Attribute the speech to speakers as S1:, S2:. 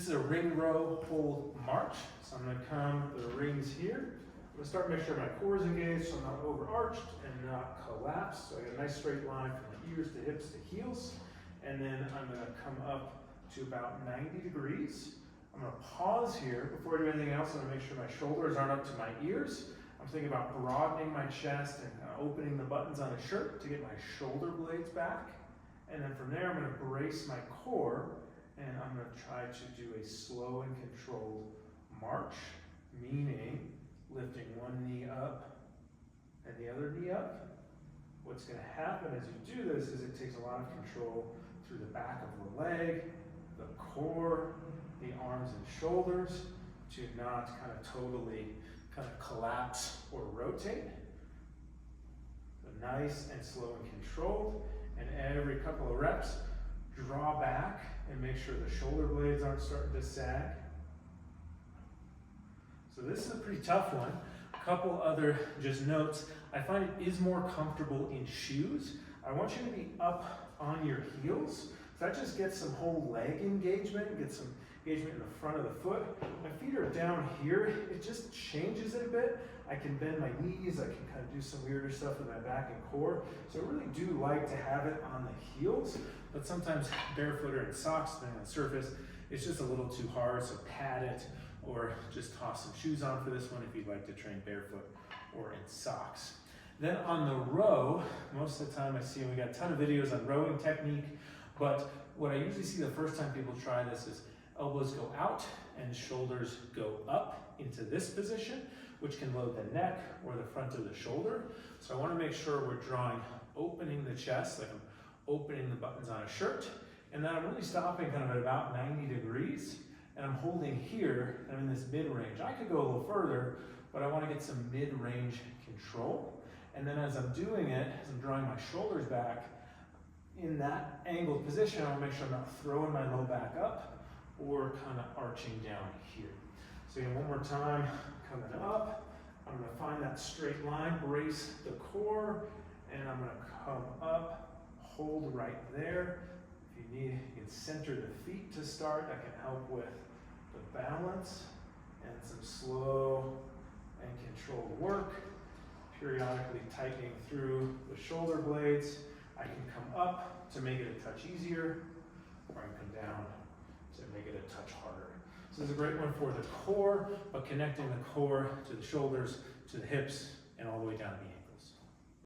S1: is a ring row hold march. So I'm going to come with the rings here. I'm going to start making sure my core is engaged so I'm not overarched and not collapsed. So I get a nice straight line from the ears to hips to heels. And then I'm going to come up to about 90 degrees. I'm going to pause here before I do anything else. I'm going to make sure my shoulders aren't up to my ears. I'm thinking about broadening my chest and opening the buttons on a shirt to get my shoulder blades back. And then from there, I'm going to brace my core, and I'm going to try to do a slow and controlled march, meaning lifting one knee up and the other knee up. What's going to happen as you do this is it takes a lot of control through the back of the leg, the core, the arms and shoulders to not kind of totally kind of collapse or rotate. So nice and slow and controlled. And every couple of reps, draw back and make sure the shoulder blades aren't starting to sag. So this is a pretty tough one. A couple other just notes. I find it is more comfortable in shoes. I want you to be up on your heels. So that just gets some whole leg engagement, gets some engagement in the front of the foot. My feet are down here. It just changes it a bit. I can bend my knees. I can kind of do some weirder stuff with my back and core. So I really do like to have it on the heels, but sometimes barefoot or in socks, depending on the surface, it's just a little too hard. So pad it or just toss some shoes on for this one if you'd like to train barefoot or in socks. Then on the row, most of the time I see, and we got a ton of videos on rowing technique, but what I usually see the first time people try this is elbows go out and shoulders go up into this position, which can load the neck or the front of the shoulder. So I want to make sure we're drawing, opening the chest, like I'm opening the buttons on a shirt, and then I'm really stopping kind of at about 90 degrees, and I'm holding here, I'm in this mid-range. I could go a little further, but I want to get some mid-range control. And then as I'm doing it, as I'm drawing my shoulders back, in that angled position, I want to make sure I'm not throwing my low back up or kind of arching down here. So again, one more time, coming up. I'm going to find that straight line, brace the core, and I'm going to come up, hold right there. If you need, you can center the feet to start. That can help with the balance and some slow and controlled work. Periodically tightening through the shoulder blades. I can come up to make it a touch easier, or I can come down to make it a touch harder. So this is a great one for the core, but connecting the core to the shoulders, to the hips, and all the way down to the